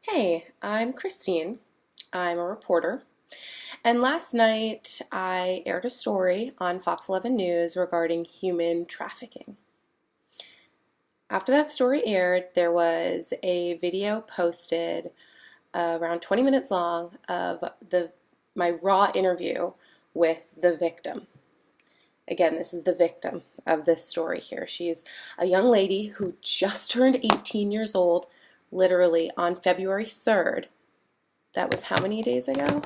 Hey, I'm Christine. I'm a reporter. And last night I aired a story on Fox 11 News regarding human trafficking. After that story aired, there was a video posted around 20 minutes long of my raw interview with the victim. Again, this is the victim of this story here. She's a young lady who just turned 18 years old, literally on February 3rd. That was how many days ago?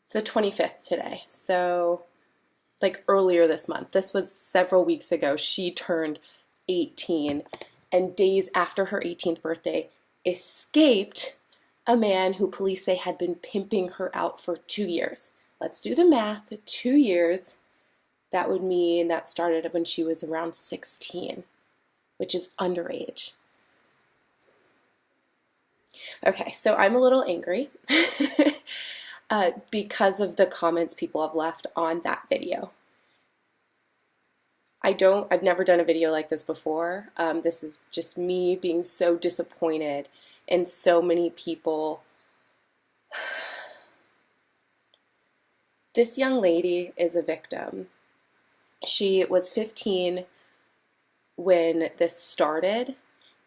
It's the 25th today. So, like earlier this month. This was several weeks ago. She turned 18 and days after her 18th birthday escaped a man who police say had been pimping her out for 2 years. Let's do the math. 2 years. That would mean that started when she was around 16, which is underage. Okay, so I'm a little angry because of the comments people have left on that video. I've never done a video like this before. This is just me being so disappointed in so many people. This young lady is a victim. She was 15 when this started,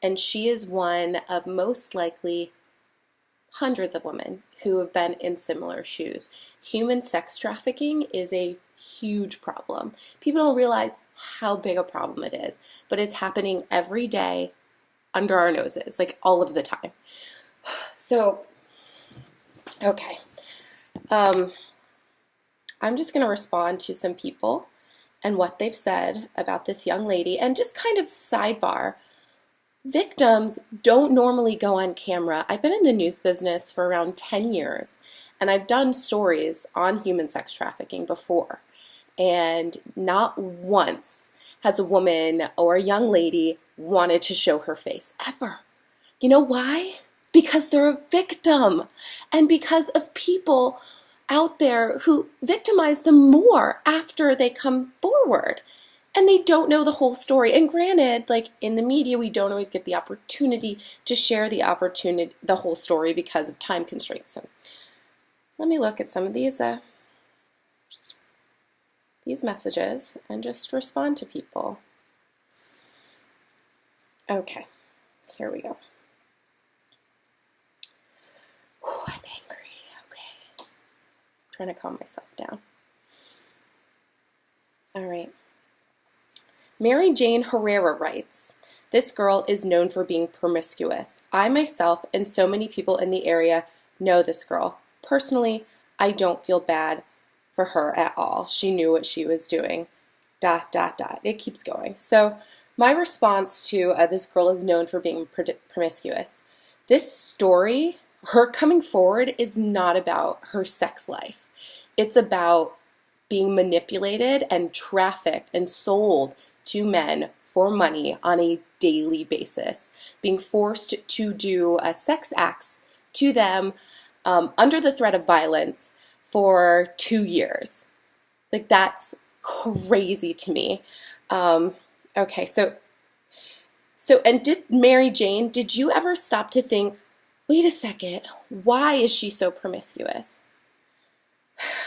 and she is one of most likely hundreds of women who have been in similar shoes. Human sex trafficking is a huge problem. People don't realize how big a problem it is, but it's happening every day under our noses, like all of the time. So, okay. I'm just going to respond to some people and what they've said about this young lady, and just kind of sidebar. Victims don't normally go on camera. I've been in the news business for around 10 years, and I've done stories on human sex trafficking before. And not once has a woman or a young lady wanted to show her face, ever. You know why? Because they're a victim, and because of people out there who victimize them more after they come forward. And they don't know the whole story. And granted, like in the media, we don't always get the opportunity to share the whole story because of time constraints. So let me look at some of these messages and just respond to people. Okay, here we go. Ooh, I'm angry. Okay, I'm trying to calm myself down. All right. Mary Jane Herrera writes, "This girl is known for being promiscuous. I myself and so many people in the area know this girl. Personally, I don't feel bad for her at all. She knew what she was doing. ... It keeps going. So my response to this girl is known for being promiscuous. This story, her coming forward, is not about her sex life. It's about being manipulated and trafficked and sold to men for money on a daily basis, being forced to do sex acts to them under the threat of violence for 2 years. Like, that's crazy to me. Okay, so and did you ever stop to think, wait a second, why is she so promiscuous?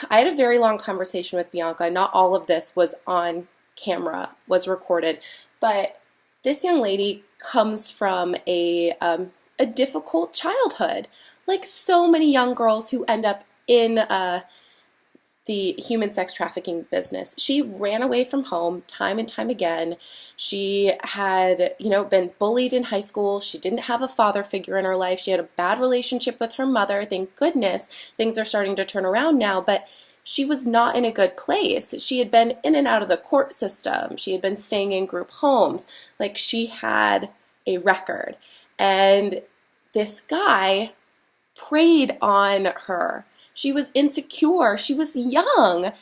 I had a very long conversation with Bianca. Not all of this was on camera, was recorded, but this young lady comes from a difficult childhood, like so many young girls who end up in the human sex trafficking business. She ran away from home time and time again. She had, been bullied in high school. She didn't have a father figure in her life. She had a bad relationship with her mother. Thank goodness things are starting to turn around now, but she was not in a good place. She had been in and out of the court system. She had been staying in group homes. Like, she had a record. And this guy preyed on her. She was insecure. She was young.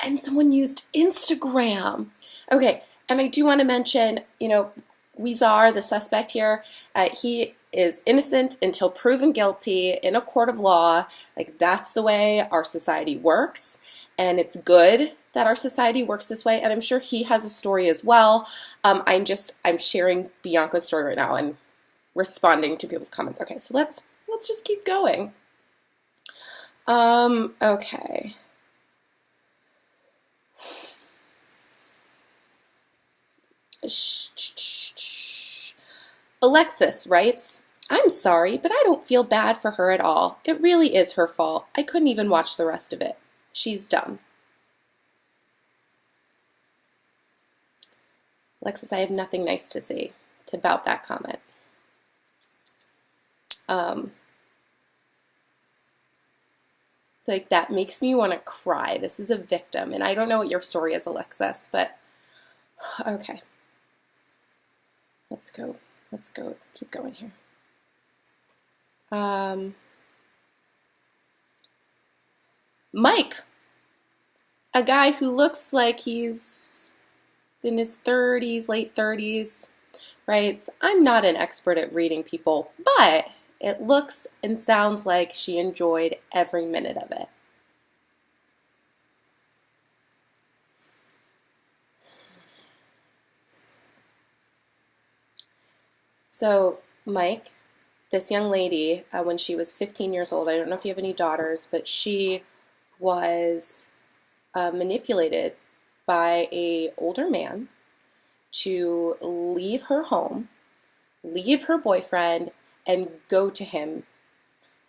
And someone used Instagram. Okay, and I do want to mention, Weezar, the suspect here, he is innocent until proven guilty in a court of law. Like, that's the way our society works, and it's good that our society works this way, and I'm sure he has a story as well. I'm sharing Bianca's story right now, and responding to people's comments. Okay, so let's just keep going. Okay. Alexis writes, I'm sorry, but I don't feel bad for her at all. It really is her fault. I couldn't even watch the rest of it. She's dumb. Alexis, I have nothing nice to say about that comment. Like, that makes me want to cry. This is a victim, and I don't know what your story is, Alexis, but okay. Let's go. Keep going here. Mike, a guy who looks like he's in his 30s, late 30s, writes, I'm not an expert at reading people, but it looks and sounds like she enjoyed every minute of it. So, Mike, this young lady, when she was 15 years old, I don't know if you have any daughters, but she was manipulated by an older man to leave her home, leave her boyfriend, and go to him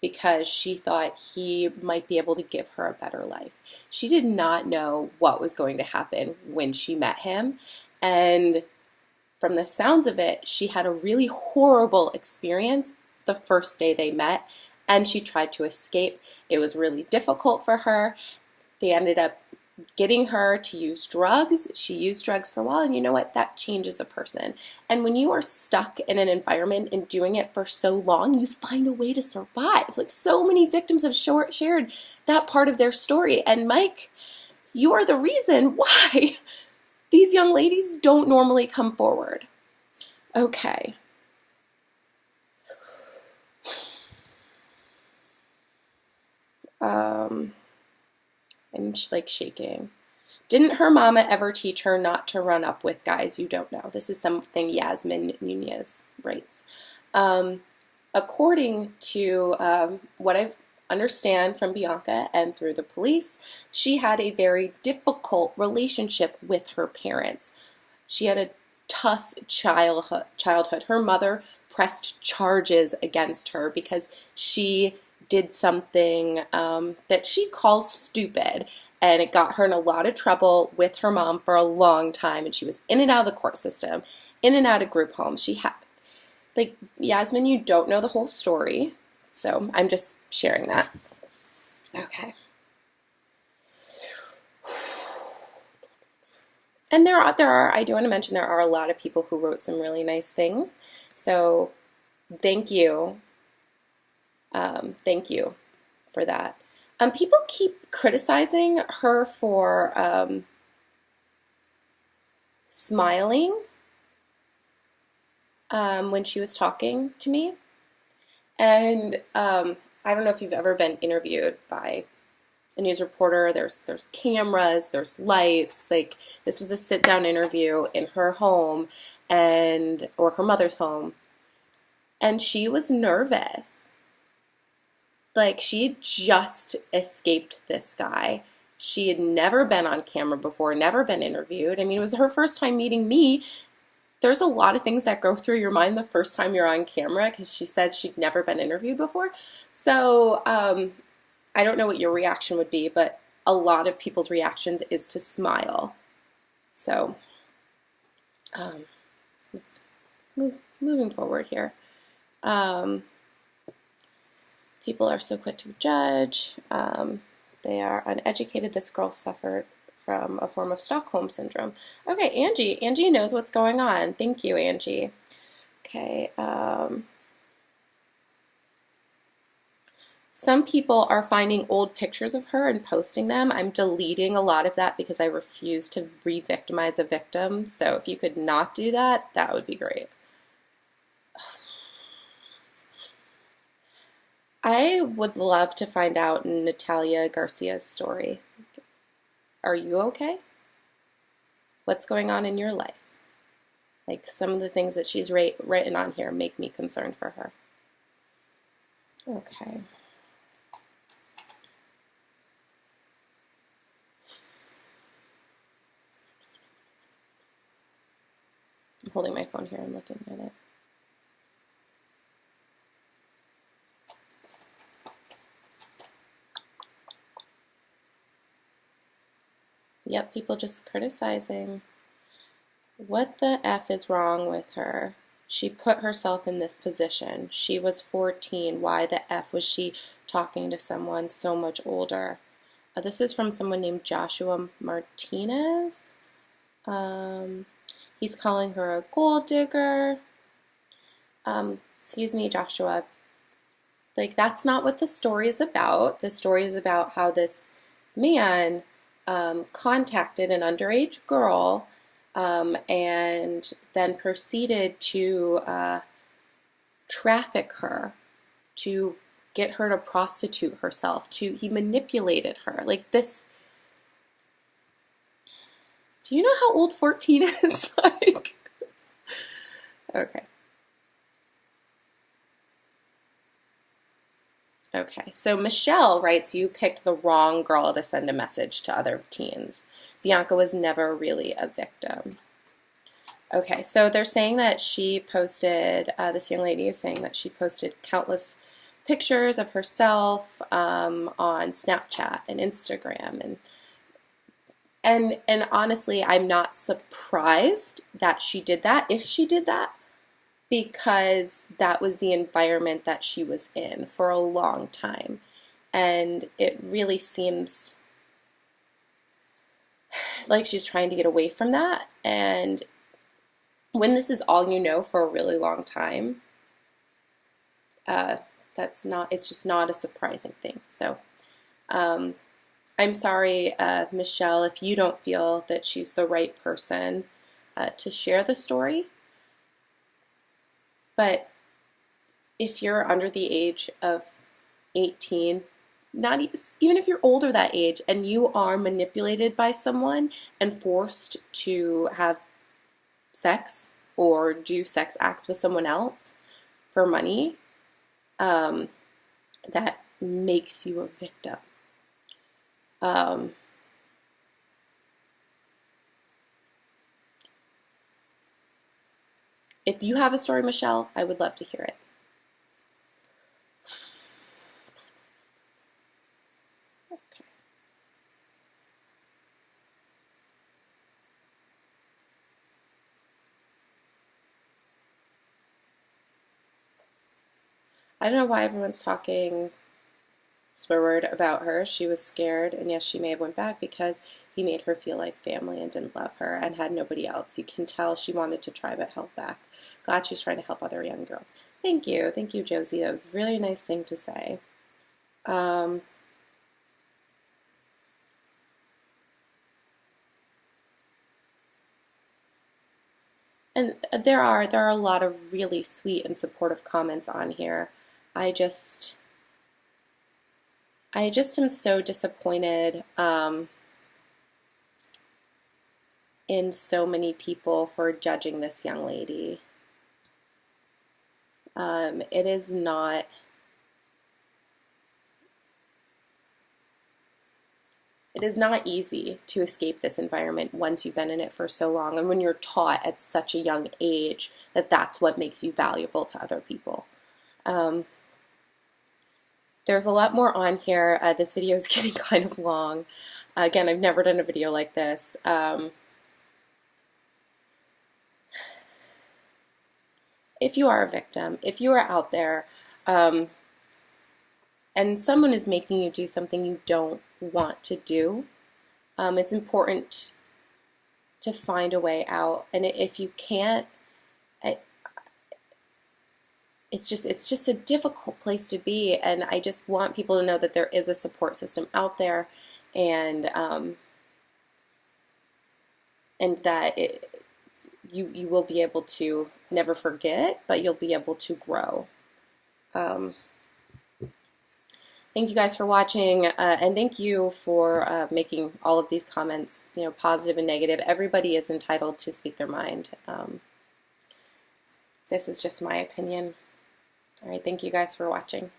because she thought he might be able to give her a better life. She did not know what was going to happen when she met him, and from the sounds of it, she had a really horrible experience the first day they met, and she tried to escape. It was really difficult for her. They ended up getting her to use drugs. She used drugs for a while, and you know what? That changes a person. And when you are stuck in an environment and doing it for so long, you find a way to survive. Like, so many victims have shared that part of their story. And Mike, you are the reason why these young ladies don't normally come forward. Okay. I'm like shaking. Didn't her mama ever teach her not to run up with guys you don't know? This is something Yasmin Nunez writes. According to what I understand from Bianca and through the police, she had a very difficult relationship with her parents. She had a tough childhood. Her mother pressed charges against her because she did something that she calls stupid, and it got her in a lot of trouble with her mom for a long time, and she was in and out of the court system, in and out of group homes. She had, like, Yasmin, you don't know the whole story, so I'm just sharing that. Okay. And there are, I do want to mention there are a lot of people who wrote some really nice things, so thank you. Thank you for that. People keep criticizing her for smiling when she was talking to me. And I don't know if you've ever been interviewed by a news reporter. There's cameras, there's lights. Like, this was a sit-down interview in her home or her mother's home, and she was nervous. Like, she had just escaped this guy. She had never been on camera before, never been interviewed. I mean, it was her first time meeting me. There's a lot of things that go through your mind the first time you're on camera, because she said she'd never been interviewed before. So I don't know what your reaction would be, but a lot of people's reactions is to smile. So let's moving forward here. People are so quick to judge. They are uneducated. This girl suffered from a form of Stockholm syndrome. Okay, Angie. Angie knows what's going on. Thank you, Angie. Okay. Some people are finding old pictures of her and posting them. I'm deleting a lot of that because I refuse to re-victimize a victim. So if you could not do that, that would be great. I would love to find out Natalia Garcia's story. Are you okay? What's going on in your life? Like, some of the things that she's written on here make me concerned for her. Okay. I'm holding my phone here and looking at it. Yep, people just criticizing. What the F is wrong with her? She put herself in this position. She was 14. Why the F was she talking to someone so much older? This is from someone named Joshua Martinez. He's calling her a gold digger. Excuse me, Joshua. Like, that's not what the story is about. The story is about how this man contacted an underage girl and then proceeded to traffic her, to get her to prostitute herself. He manipulated her. Like, this. Do you know how old 14 is? Like, okay. Okay, so Michelle writes, you picked the wrong girl to send a message to other teens. Bianca was never really a victim. Okay, so they're saying that she posted, this young lady is saying that she posted countless pictures of herself on Snapchat and Instagram. And honestly, I'm not surprised that she did that, if she did that, because that was the environment that she was in for a long time. And it really seems like she's trying to get away from that. And when this is all you know for a really long time, it's just not a surprising thing. So I'm sorry, Michelle, if you don't feel that she's the right person to share the story. But if you're under the age of 18, even if you're older that age, and you are manipulated by someone and forced to have sex or do sex acts with someone else for money, that makes you a victim. If you have a story, Michelle, I would love to hear it. Okay. I don't know why everyone's talking swear word about her. She was scared, and yes, she may have went back because he made her feel like family and didn't love her and had nobody else. You can tell she wanted to try but held back. God, she's trying to help other young girls. Thank you, Josie. That was a really nice thing to say. And there are a lot of really sweet and supportive comments on here. I just am so disappointed in so many people for judging this young lady. It is not easy to escape this environment once you've been in it for so long, and when you're taught at such a young age that that's what makes you valuable to other people. There's a lot more on here. This video is getting kind of long. Again, I've never done a video like this. If you are a victim, if you are out there, and someone is making you do something you don't want to do, it's important to find a way out. And if you can't, it's just a difficult place to be. And I just want people to know that there is a support system out there, and that you will be able to never forget, but you'll be able to grow. Thank you guys for watching, and thank you for making all of these comments, positive and negative. Everybody is entitled to speak their mind. This is just my opinion. All right, thank you guys for watching.